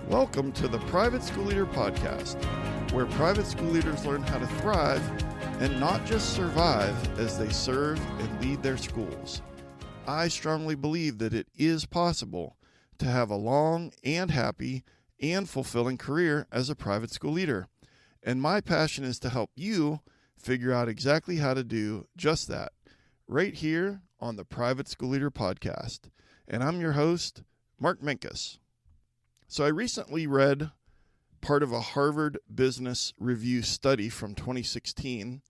Welcome to the Private School Leader Podcast, where private school leaders learn how to thrive and not just survive as they serve and lead their schools. I strongly believe that it is possible to have a long and happy and fulfilling career as a private school leader. And my passion is to help you figure out exactly how to do just that right here on the Private School Leader Podcast. And I'm your host, Mark Minkus. So I recently read part of a Harvard Business Review study from 2016,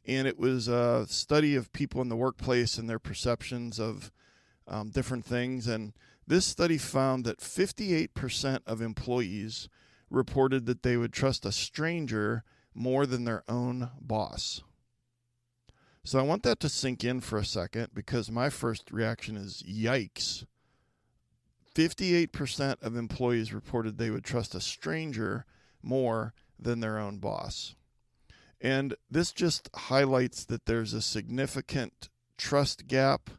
and it was a study of people in the workplace and their perceptions of different things. And this study found that 58% of employees reported that they would trust a stranger more than their own boss. So I want that to sink in for a second, because my first reaction is yikes. 58% of employees reported they would trust a stranger more than their own boss. And this just highlights that there's a significant trust gap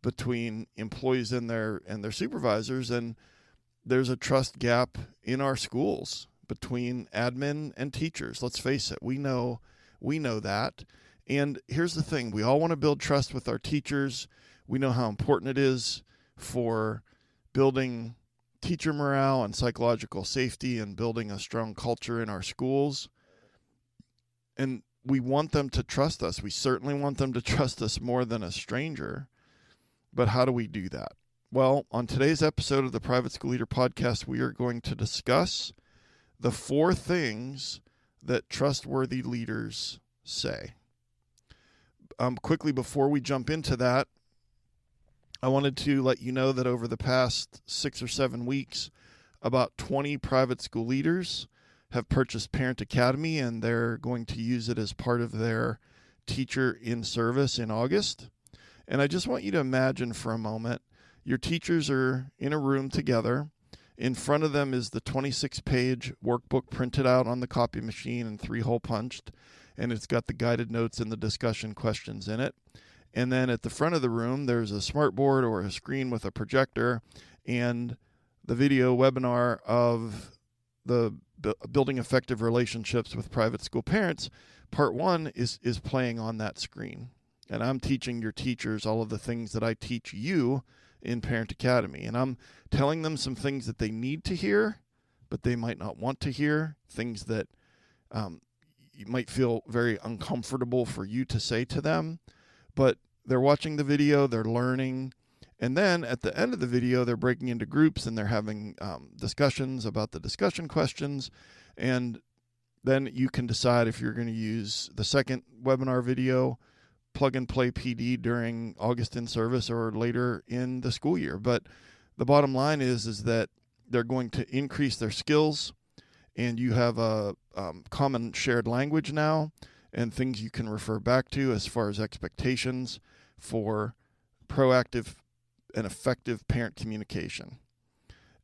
between employees and their supervisors, and there's a trust gap in our schools between admin and teachers. Let's face it, we know that. And here's the thing, we all want to build trust with our teachers. We know how important it is for building teacher morale and psychological safety and building a strong culture in our schools. And we want them to trust us. We certainly want them to trust us more than a stranger. But how do we do that? Well, on today's episode of the Private School Leader Podcast, we are going to discuss the 4 things that trustworthy leaders say. Quickly, before we jump into that, I wanted to let you know that over the past 6 or 7 weeks, about 20 private school leaders have purchased Parent Academy, and they're going to use it as part of their teacher in service in August. And I just want you to imagine for a moment, your teachers are in a room together. In front of them is the 26-page workbook printed out on the copy machine and 3-hole punched, and it's got the guided notes and the discussion questions in it. And then at the front of the room, there's a smartboard or a screen with a projector and the video webinar of the Building Effective Relationships with Private School Parents. Part 1 is playing on that screen. And I'm teaching your teachers all of the things that I teach you in Parent Academy. And I'm telling them some things that they need to hear, but they might not want to hear, things that you might feel very uncomfortable for you to say to them. But they're watching the video, they're learning, and then at the end of the video, they're breaking into groups and they're having discussions about the discussion questions. And then you can decide if you're going to use the second webinar video, plug and play PD during August in service or later in the school year. But the bottom line is that they're going to increase their skills, and you have a common shared language now, and things you can refer back to as far as expectations for proactive and effective parent communication.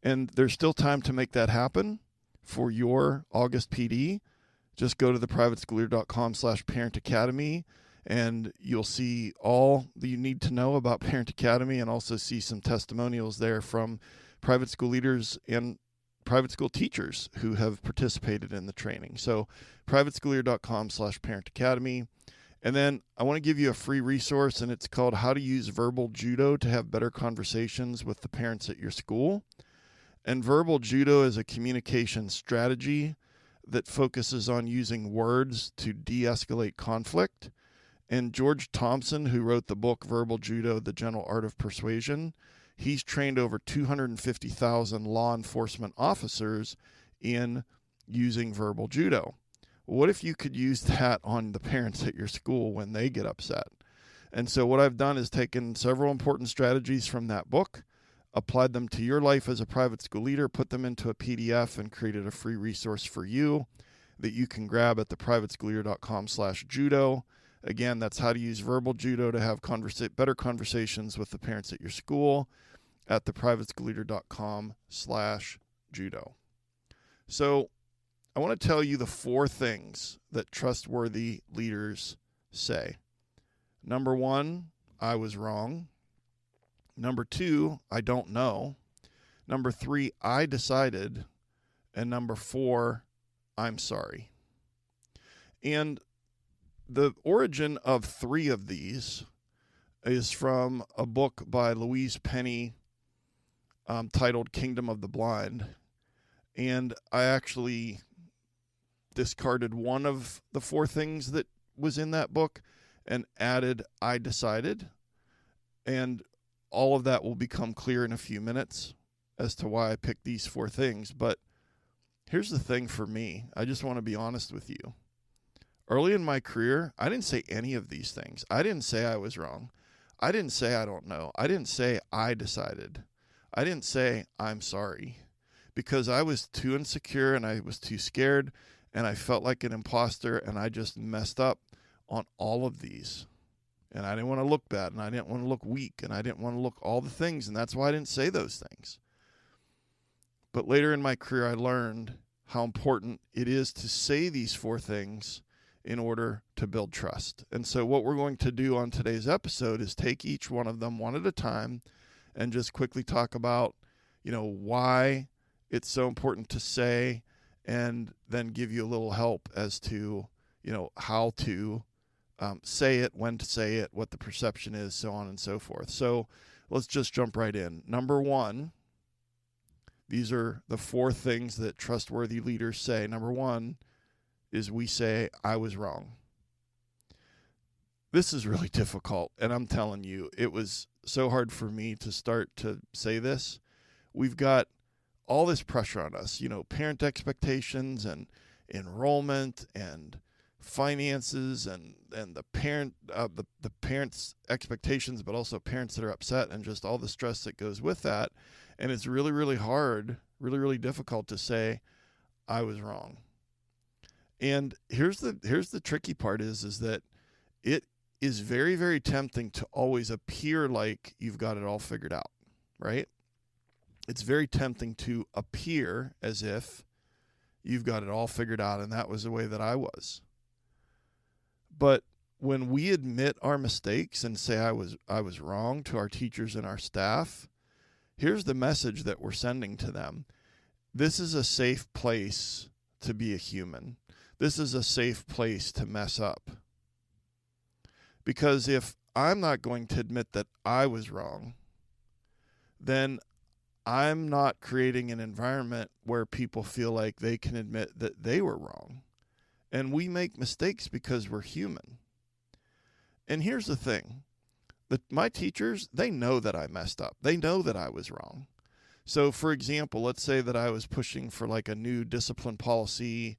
And there's still time to make that happen for your August PD. Just go to theprivateschoolleader.com/Parent Academy, and you'll see all that you need to know about Parent Academy, and also see some testimonials there from private school leaders and private school teachers who have participated in the training. So privateschoolleader.com/Parent Academy. And then I want to give you a free resource, and it's called How to Use Verbal Judo to Have Better Conversations with the Parents at Your School. And verbal judo is a communication strategy that focuses on using words to de-escalate conflict. And George Thompson, who wrote the book Verbal Judo, The Gentle Art of Persuasion, he's trained over 250,000 law enforcement officers in using verbal judo. What if you could use that on the parents at your school when they get upset? And so what I've done is taken several important strategies from that book, applied them to your life as a private school leader, put them into a PDF, and created a free resource for you that you can grab at theprivateschoolleader.com/judo. Again, that's how to use verbal judo to have better conversations with the parents at your school at theprivateschoolleader.com/judo. So I want to tell you the 4 things that trustworthy leaders say. Number 1, I was wrong. Number 2, I don't know. Number 3, I decided. And number 4, I'm sorry. And the origin of 3 of these is from a book by Louise Penny titled Kingdom of the Blind. And I actually discarded one of the 4 things that was in that book and added I decided. And all of that will become clear in a few minutes as to why I picked these 4 things. But here's the thing for me. I just want to be honest with you. Early in my career, I didn't say any of these things. I didn't say I was wrong. I didn't say I don't know. I didn't say I decided. I didn't say I'm sorry, because I was too insecure and I was too scared and I felt like an imposter, and I just messed up on all of these. And I didn't want to look bad, and I didn't want to look weak, and I didn't want to look all the things, and that's why I didn't say those things. But later in my career, I learned how important it is to say these 4 things in order to build trust. And so what we're going to do on today's episode is take each one of them one at a time and just quickly talk about, why it's so important to say, and then give you a little help as to, how to say it, when to say it, what the perception is, so on and so forth. So let's just jump right in. Number 1, these are the 4 things that trustworthy leaders say. Number 1 is we say, I was wrong. This is really difficult, and I'm telling you, it was so hard for me to start to say this. We've got all this pressure on us, parent expectations and enrollment and finances and the parents' expectations, but also parents that are upset, and just all the stress that goes with that. And it's really, really hard, really, really difficult to say, I was wrong. And here's the tricky part is that it is very, very tempting to always appear like you've got it all figured out, right? It's very tempting to appear as if you've got it all figured out, and that was the way that I was. But when we admit our mistakes and say I was wrong to our teachers and our staff, here's the message that we're sending to them. This is a safe place to be a human. This is a safe place to mess up. Because if I'm not going to admit that I was wrong, then I'm not creating an environment where people feel like they can admit that they were wrong. And we make mistakes because we're human. And here's the thing. My teachers, they know that I messed up. They know that I was wrong. So, for example, let's say that I was pushing for like a new discipline policy.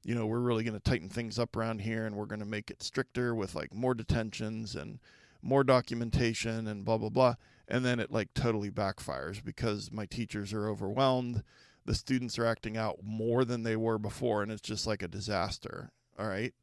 We're really going to tighten things up around here, and we're going to make it stricter with like more detentions and more documentation and blah, blah, blah. And then it like totally backfires because my teachers are overwhelmed. The students are acting out more than they were before, and it's just like a disaster. All right.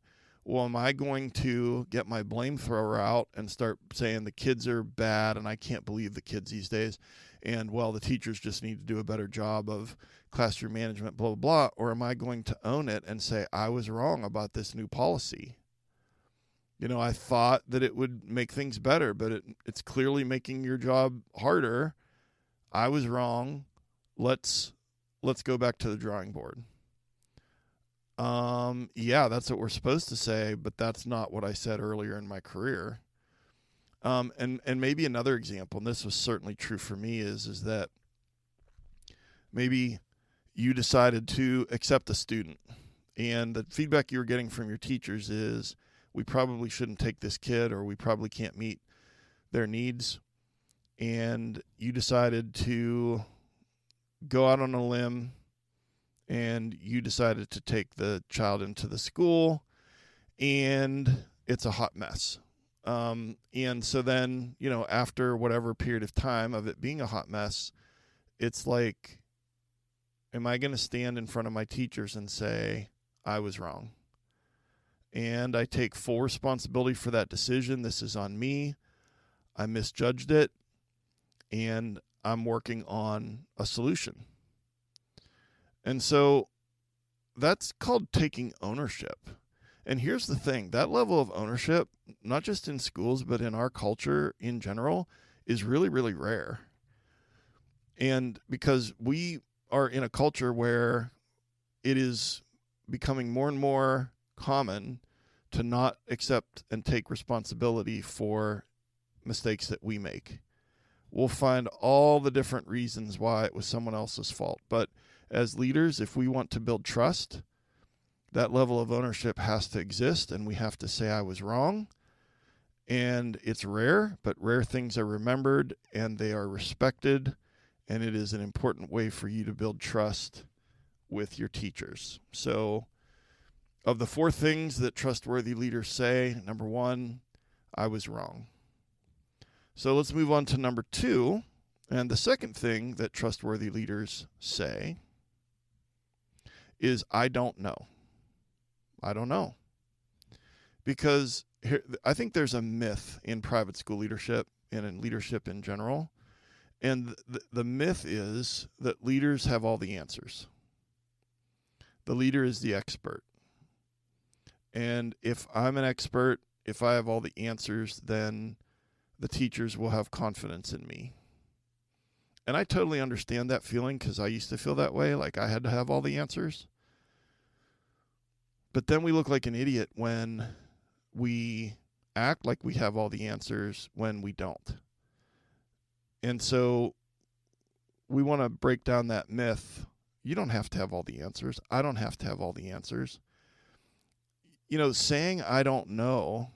Well, am I going to get my blame thrower out and start saying the kids are bad and I can't believe the kids these days, and well, the teachers just need to do a better job of classroom management, blah, blah, blah? Or am I going to own it and say I was wrong about this new policy? I thought that it would make things better, but it's clearly making your job harder. I was wrong. Let's go back to the drawing board. Yeah, that's what we're supposed to say, but that's not what I said earlier in my career. And maybe another example, and this was certainly true for me, is that maybe you decided to accept a student, and the feedback you were getting from your teachers is, we probably shouldn't take this kid, or we probably can't meet their needs. And you decided to go out on a limb, and you decided to take the child into the school, and it's a hot mess. And so then, after whatever period of time of it being a hot mess, it's like, am I going to stand in front of my teachers and say, I was wrong? And I take full responsibility for that decision. This is on me. I misjudged it, and I'm working on a solution. And so that's called taking ownership. And here's the thing, that level of ownership, not just in schools, but in our culture in general, is really, really rare. And because we are in a culture where it is becoming more and more common to not accept and take responsibility for mistakes that we make. We'll find all the different reasons why it was someone else's fault. But as leaders, if we want to build trust, that level of ownership has to exist, and we have to say, I was wrong. And it's rare, but rare things are remembered and they are respected. And it is an important way for you to build trust with your teachers. So, of the 4 things that trustworthy leaders say, number 1, I was wrong. So let's move on to number 2. And the second thing that trustworthy leaders say is, I don't know. I don't know. Because I think there's a myth in private school leadership and in leadership in general. And the myth is that leaders have all the answers. The leader is the expert. And if I'm an expert, if I have all the answers, then the teachers will have confidence in me. And I totally understand that feeling because I used to feel that way, like I had to have all the answers. But then we look like an idiot when we act like we have all the answers when we don't. And so we want to break down that myth. You don't have to have all the answers. I don't have to have all the answers. You know, saying I don't know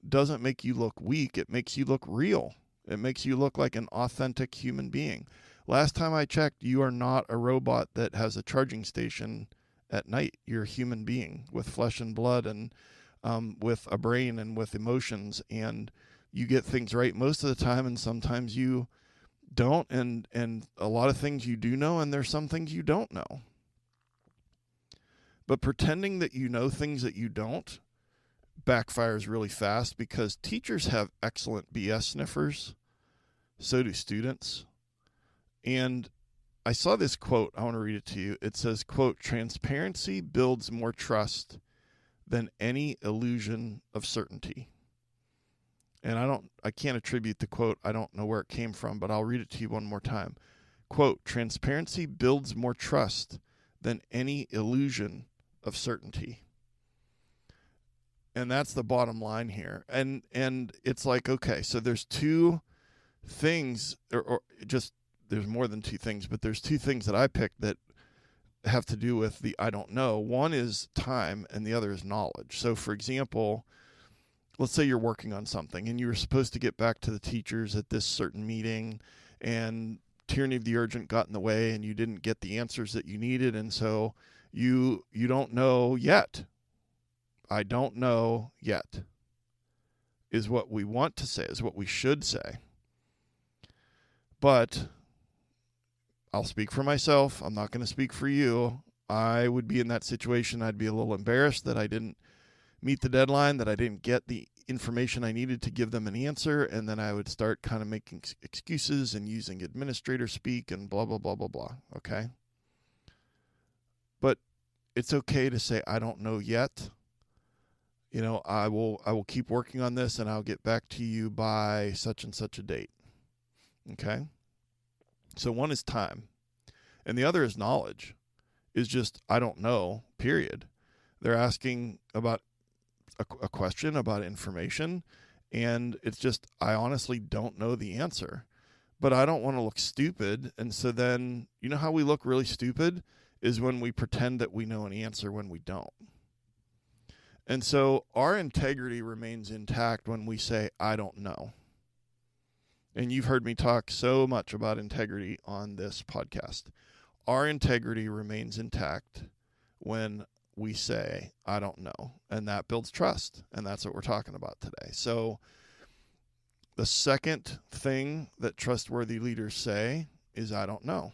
doesn't make you look weak. It makes you look real. It makes you look like an authentic human being. Last time I checked, you are not a robot that has a charging station at night. You're a human being with flesh and blood and with a brain and with emotions, and you get things right most of the time, and sometimes you don't, and a lot of things you do know, and there's some things you don't know. But pretending that you know things that you don't backfires really fast, because teachers have excellent BS sniffers. So do students. And I saw this quote. I want to read it to you. It says, quote, transparency builds more trust than any illusion of certainty. And I can't attribute the quote. I don't know where it came from, but I'll read it to you one more time. Quote, transparency builds more trust than any illusion of certainty. And that's the bottom line here. And it's like, okay, so there's 2 things, or just, there's more than 2 things, but there's 2 things that I picked that have to do with the I don't know. One is time and the other is knowledge. So for example, let's say you're working on something and you were supposed to get back to the teachers at this certain meeting, and tyranny of the urgent got in the way and you didn't get the answers that you needed, and so you don't know yet. I don't know yet is what we want to say, is what we should say. But I'll speak for myself. I'm not going to speak for you. I would be in that situation. I'd be a little embarrassed that I didn't meet the deadline, that I didn't get the information I needed to give them an answer, and then I would start kind of making excuses and using administrator speak and blah, blah, blah, blah, blah, okay? But it's okay to say, I don't know yet. You know, I will keep working on this, and I'll get back to you by such and such a date, okay? So one is time, and the other is knowledge, is just, I don't know, period. They're asking about a question about information, and it's just, I honestly don't know the answer, but I don't want to look stupid. And so then, you know how we look really stupid is when we pretend that we know an answer when we don't. And so our integrity remains intact when we say, I don't know. And you've heard me talk so much about integrity on this podcast. Our integrity remains intact when we say, I don't know. And that builds trust. And that's what we're talking about today. So the second thing that trustworthy leaders say is, I don't know.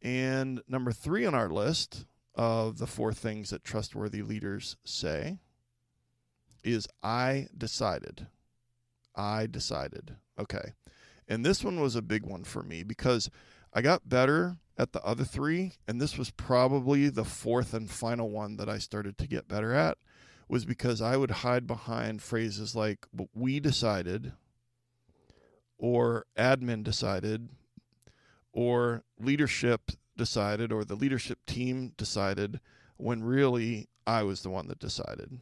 And number 3 on our list of the 4 things that trustworthy leaders say is, I decided. I decided. Okay. And this one was a big one for me because I got better at the other 3, and this was probably the 4th and final one that I started to get better at, was because I would hide behind phrases like, we decided, or admin decided, or leadership decided, or the leadership team decided, when really I was the one that decided.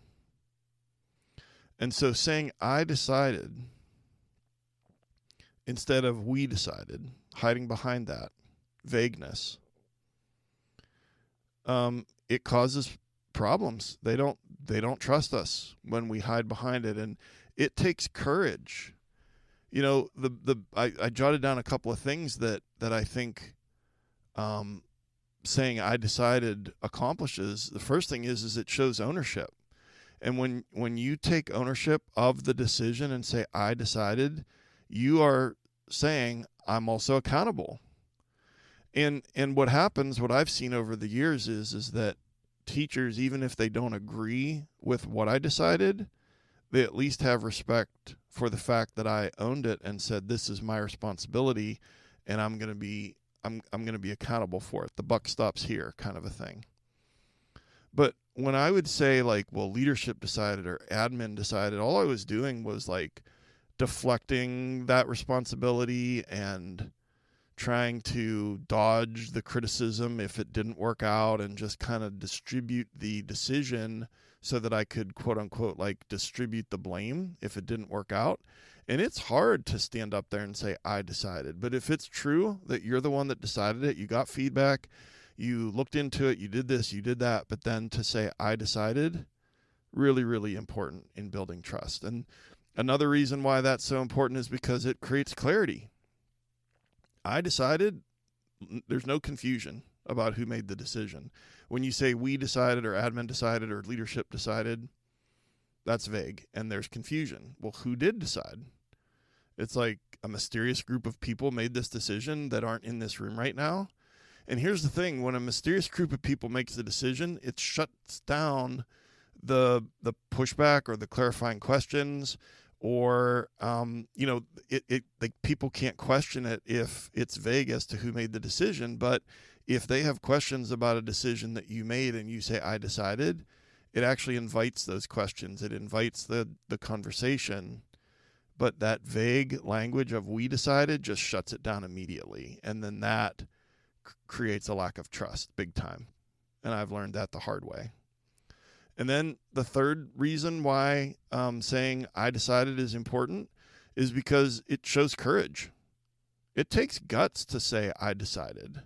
And so saying I decided instead of we decided, hiding behind that vagueness, it causes problems. They don't trust us when we hide behind it, and it takes courage. You know, I jotted down a couple of things that I think saying I decided accomplishes. The first thing is it shows ownership. And when you take ownership of the decision and say I decided, you are saying I'm also accountable. And what happens, what I've seen over the years is that teachers, even if they don't agree with what I decided, they at least have respect for the fact that I owned it and said this is my responsibility, and I'm going to be accountable for it. The buck stops here, kind of a thing. But when I would say like, well, leadership decided or admin decided, all I was doing was like deflecting that responsibility and trying to dodge the criticism if it didn't work out, and just kind of distribute the decision so that I could, quote unquote, like distribute the blame if it didn't work out. And it's hard to stand up there and say, I decided. But if it's true that you're the one that decided it, you got feedback, you looked into it, you did this, you did that, but then to say, I decided, really, really important in building trust. And another reason why that's so important is because it creates clarity. I decided, there's no confusion about who made the decision. When you say we decided or admin decided or leadership decided, that's vague and there's confusion. Well, who did decide? It's like a mysterious group of people made this decision that aren't in this room right now. And here's the thing, when a mysterious group of people makes the decision, it shuts down the pushback or the clarifying questions, or like people can't question it if it's vague as to who made the decision. But if they have questions about a decision that you made and you say I decided, it actually invites those questions. It invites the conversation. But that vague language of we decided just shuts it down immediately. And then that creates a lack of trust big time. And I've learned that the hard way. And then the third reason why saying I decided is important is because it shows courage. It takes guts to say I decided.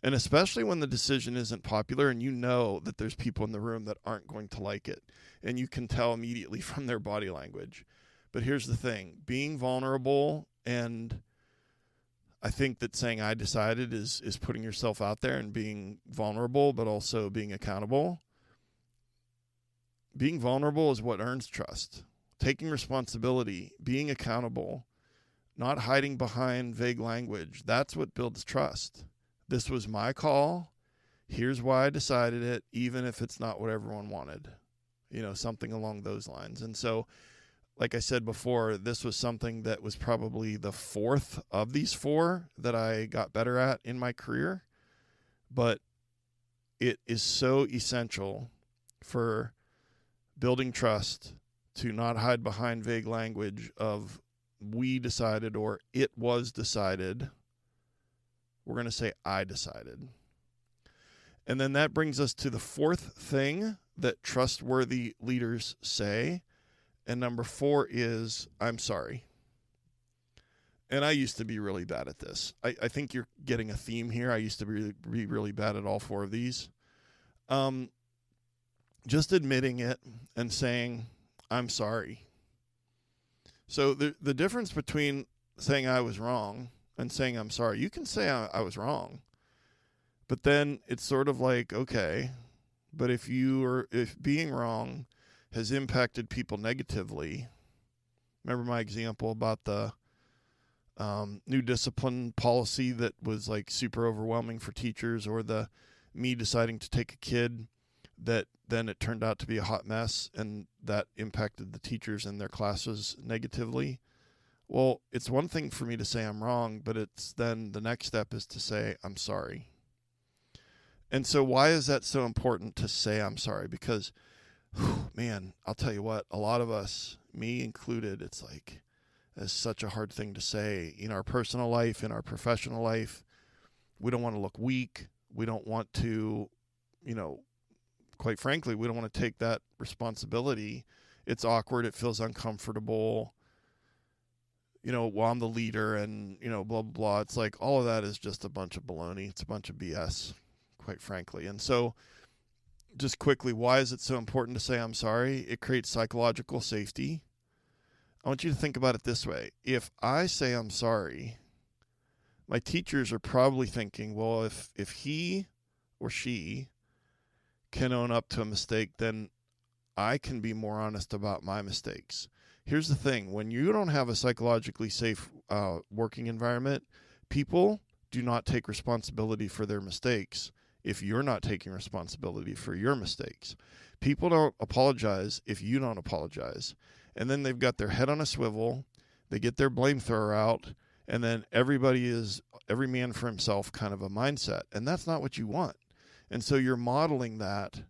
And especially when the decision isn't popular and you know that there's people in the room that aren't going to like it. And you can tell immediately from their body language. But here's the thing, being vulnerable, and I think that saying I decided is putting yourself out there and being vulnerable, but also being accountable. Being vulnerable is what earns trust. Taking responsibility, being accountable, not hiding behind vague language, that's what builds trust. This was my call. Here's why I decided it, even if it's not what everyone wanted. Something along those lines. And so, like I said before, this was something that was probably the fourth of these four that I got better at in my career. But it is so essential for building trust to not hide behind vague language of we decided or it was decided. We're going to say I decided. And then that brings us to the fourth thing that trustworthy leaders say. And number 4 is, I'm sorry. And I used to be really bad at this. I think you're getting a theme here. I used to be really bad at all 4 of these. Just admitting it and saying, I'm sorry. So the difference between saying I was wrong and saying I'm sorry, you can say I was wrong. But then it's sort of like, okay, but if being wrong has impacted people negatively, remember my example about the new discipline policy that was like super overwhelming for teachers, or me deciding to take a kid that then it turned out to be a hot mess and that impacted the teachers and their classes negatively. Well, it's one thing for me to say I'm wrong, but it's then the next step is to say I'm sorry. And so why is that so important to say I'm sorry? Because, man, I'll tell you what, a lot of us, me included, it's such a hard thing to say in our personal life, in our professional life. We don't want to look weak. We don't want to, quite frankly, we don't want to take that responsibility. It's awkward. It feels uncomfortable. Well, I'm the leader and, blah, blah, blah. It's like all of that is just a bunch of baloney. It's a bunch of BS, quite frankly. And so just quickly, why is it so important to say I'm sorry? It creates psychological safety. I want you to think about it this way. If I say I'm sorry, my teachers are probably thinking, well, if he or she can own up to a mistake, then I can be more honest about my mistakes. Here's the thing. When you don't have a psychologically safe working environment, people do not take responsibility for their mistakes if you're not taking responsibility for your mistakes. People don't apologize if you don't apologize. And then they've got their head on a swivel. They get their blame thrower out. And then every man for himself kind of a mindset. And that's not what you want. And so you're modeling that.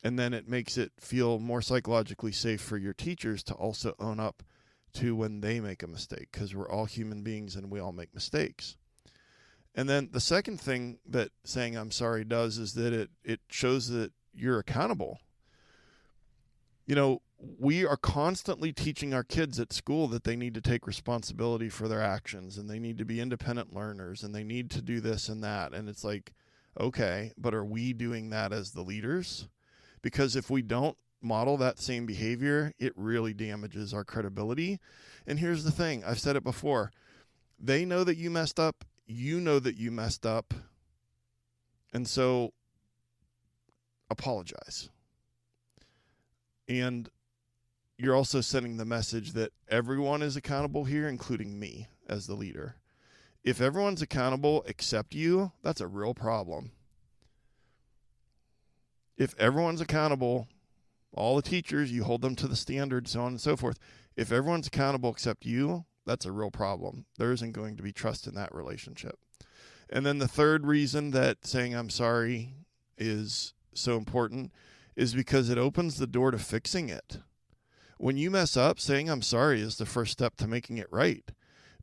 And then it makes it feel more psychologically safe for your teachers to also own up to when they make a mistake, because we're all human beings and we all make mistakes. And then the second thing that saying I'm sorry does is that it shows that you're accountable. We are constantly teaching our kids at school that they need to take responsibility for their actions and they need to be independent learners and they need to do this and that. And it's like, okay, but are we doing that as the leaders? Because if we don't model that same behavior, it really damages our credibility. And here's the thing. I've said it before. They know that you messed up. You know that you messed up. And so apologize. And you're also sending the message that everyone is accountable here, including me as the leader. If everyone's accountable except you, that's a real problem. If everyone's accountable, all the teachers, you hold them to the standard, so on and so forth. If everyone's accountable except you, that's a real problem. There isn't going to be trust in that relationship. And then the third reason that saying I'm sorry is so important is because it opens the door to fixing it. When you mess up, saying I'm sorry is the first step to making it right.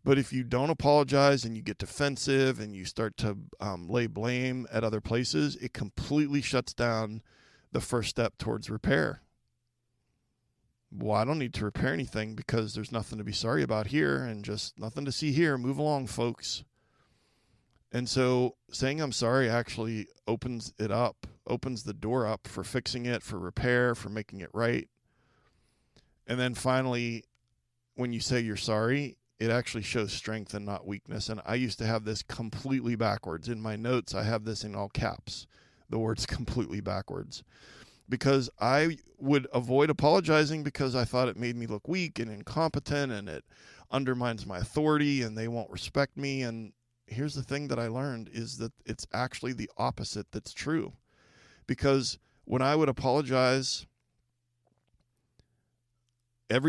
But if you don't apologize and you get defensive and you start to lay blame at other places, it completely shuts down the first step towards repair. Well, I don't need to repair anything because there's nothing to be sorry about here and just nothing to see here. Move along, folks. And so saying I'm sorry actually opens the door up for fixing it, for repair, for making it right. And then finally, when you say you're sorry, it actually shows strength and not weakness. And I used to have this completely backwards. In my notes, I have this in all caps, the words completely backwards. Because I would avoid apologizing because I thought it made me look weak and incompetent and it undermines my authority and they won't respect me. And here's the thing that I learned is that it's actually the opposite that's true. Because when I would apologize, it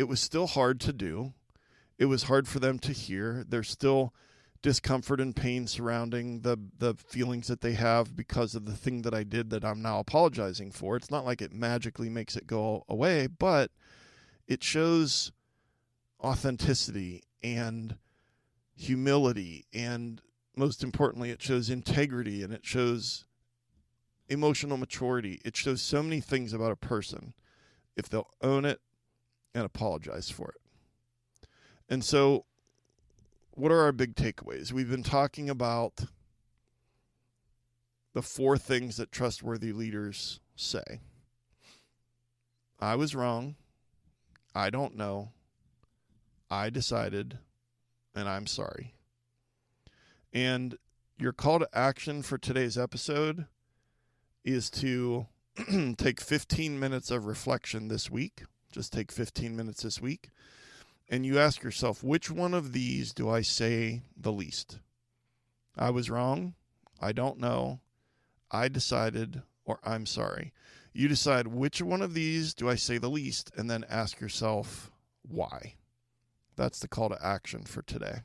was still hard to do. It was hard for them to hear. There's still discomfort and pain surrounding the feelings that they have because of the thing that I did that I'm now apologizing for. It's not like it magically makes it go away, but it shows authenticity and humility, and most importantly, it shows integrity, and it shows emotional maturity. It shows so many things about a person if they'll own it and apologize for it. And so what are our big takeaways? We've been talking about the 4 things that trustworthy leaders say. I was wrong. I don't know. I decided, and I'm sorry. And your call to action for today's episode is to take 15 minutes of reflection this week. Just take 15 minutes this week. And you ask yourself, which one of these do I say the least? I was wrong. I don't know. I decided, or I'm sorry. You decide which one of these do I say the least, and then ask yourself why. That's the call to action for today.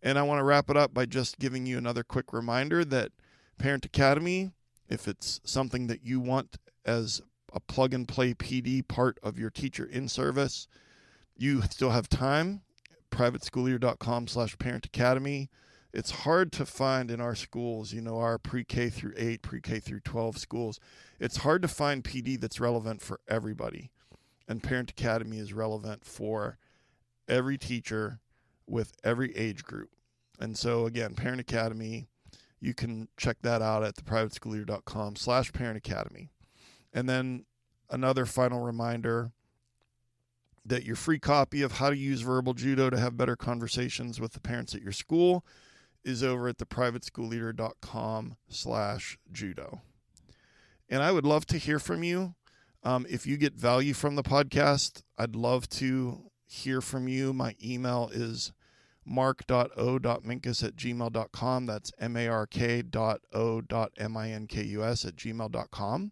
And I want to wrap it up by just giving you another quick reminder that Parent Academy, if it's something that you want as a plug-and-play PD part of your teacher in-service, you still have time. privateschoolleader.com/parentacademy. It's hard to find in our schools, our pre-K through 8, pre-K through 12 schools. It's hard to find PD that's relevant for everybody. And Parent Academy is relevant for every teacher with every age group. And so, again, Parent Academy, you can check that out at theprivateschoolleader.com/Parent Academy. And then another final reminder that your free copy of How to Use Verbal Judo to Have Better Conversations with the Parents at Your School is over at theprivateschoolleader.com/judo. And I would love to hear from you. If you get value from the podcast, I'd love to hear from you. My email is mark.o.minkus@gmail.com. That's mark.o.minkus@gmail.com.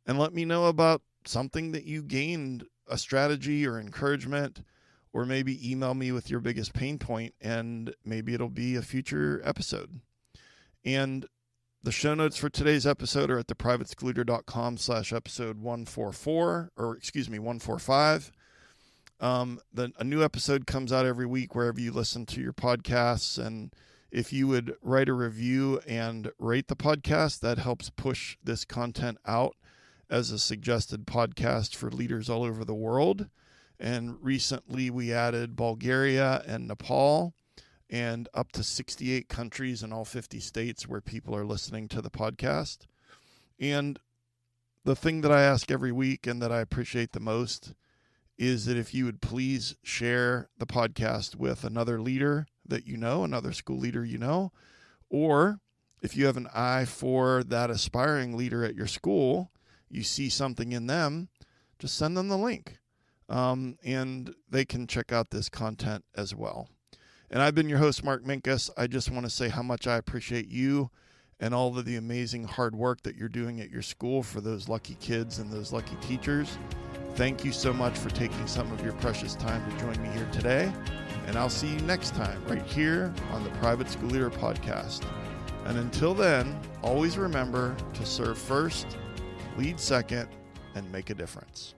And let me know about something that you gained, a strategy or encouragement, or maybe email me with your biggest pain point, and maybe it'll be a future episode. And the show notes for today's episode are at theprivateschoolleader.com/episode 145. A new episode comes out every week wherever you listen to your podcasts. And if you would write a review and rate the podcast, that helps push this content out as a suggested podcast for leaders all over the world. And recently we added Bulgaria and Nepal, and up to 68 countries in all 50 states where people are listening to the podcast. And the thing that I ask every week and that I appreciate the most is that if you would please share the podcast with another leader that you know, another school leader you know, or if you have an eye for that aspiring leader at your school, you see something in them, just send them the link. And they can check out this content as well. And I've been your host, Mark Minkus. I just want to say how much I appreciate you and all of the amazing hard work that you're doing at your school for those lucky kids and those lucky teachers. Thank you so much for taking some of your precious time to join me here today. And I'll see you next time right here on the Private School Leader Podcast. And until then, always remember to serve first, lead second, and make a difference.